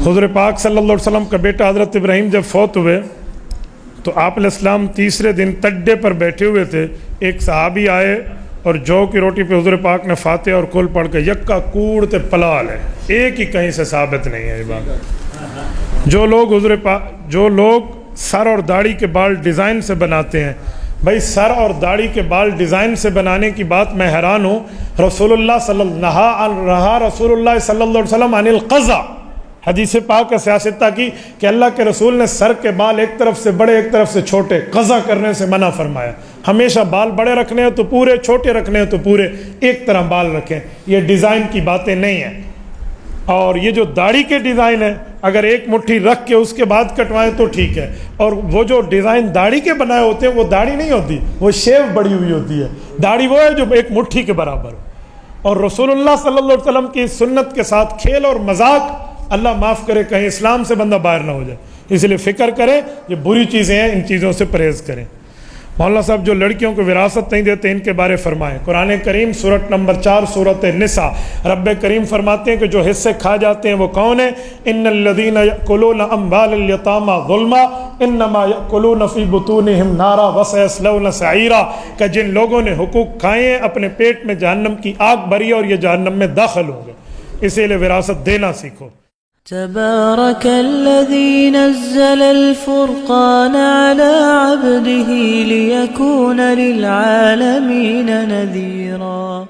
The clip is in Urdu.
حضور پاک صلی اللہ علیہ وسلم کا بیٹا حضرت ابراہیم جب فوت ہوئے تو آپ علیہ السلام تیسرے دن تڈے پر بیٹھے ہوئے تھے. ایک صحابی آئے اور جو کی روٹی پہ حضور پاک نے فاتحہ اور کل پڑھ کے یکا کوڑ تے پلال ہے. ایک ہی کہیں سے ثابت نہیں ہے یہ بات. جو لوگ سر اور داڑھی کے بال ڈیزائن سے بناتے ہیں، بھائی سر اور داڑھی کے بال ڈیزائن سے بنانے کی بات میں حیران ہوں. رسول اللہ صلی اللہ علیہ وسلم عن القضا، حدیث پاک کا سیاستہ کی کہ اللہ کے رسول نے سر کے بال ایک طرف سے بڑے ایک طرف سے چھوٹے قضا کرنے سے منع فرمایا. ہمیشہ بال بڑے رکھنے ہیں تو پورے، چھوٹے رکھنے ہیں تو پورے، ایک طرح بال رکھیں. یہ ڈیزائن کی باتیں نہیں ہیں. اور یہ جو داڑھی کے ڈیزائن ہے اگر ایک مٹھی رکھ کے اس کے بعد کٹوائیں تو ٹھیک ہے. اور وہ جو ڈیزائن داڑھی کے بنائے ہوتے ہیں وہ داڑھی نہیں ہوتی، وہ شیو بڑی ہوئی ہوتی ہے. داڑھی وہ ہے جو ایک مٹھی کے برابر ہو. اور رسول اللہ صلی اللہ علیہ وسلم کی سنت کے ساتھ کھیل اور مذاق، اللہ معاف کرے کہیں اسلام سے بندہ باہر نہ ہو جائے. اس لیے فکر کریں، یہ بری چیزیں ہیں، ان چیزوں سے پرہیز کریں. مولانا صاحب جو لڑکیوں کو وراثت نہیں دیتے ان کے بارے فرمائیں. قرآن کریم سورت نمبر 4 سورت النساء، رب کریم فرماتے ہیں کہ جو حصے کھا جاتے ہیں وہ کون ہیں؟ ان الذین یأکلون اموال الیتامی ظلما انما یأکلون فی بطونہم نارا وسیصلون سعیرا، کہ جن لوگوں نے حقوق کھائے ہیں اپنے پیٹ میں جہنم کی آگ بھری اور یہ جہنم میں داخل ہوں گے. اسی لیے وراثت دینا سیکھو. تبارك الذي نزل الفرقان على عبده ليكون للعالمين نذيرا.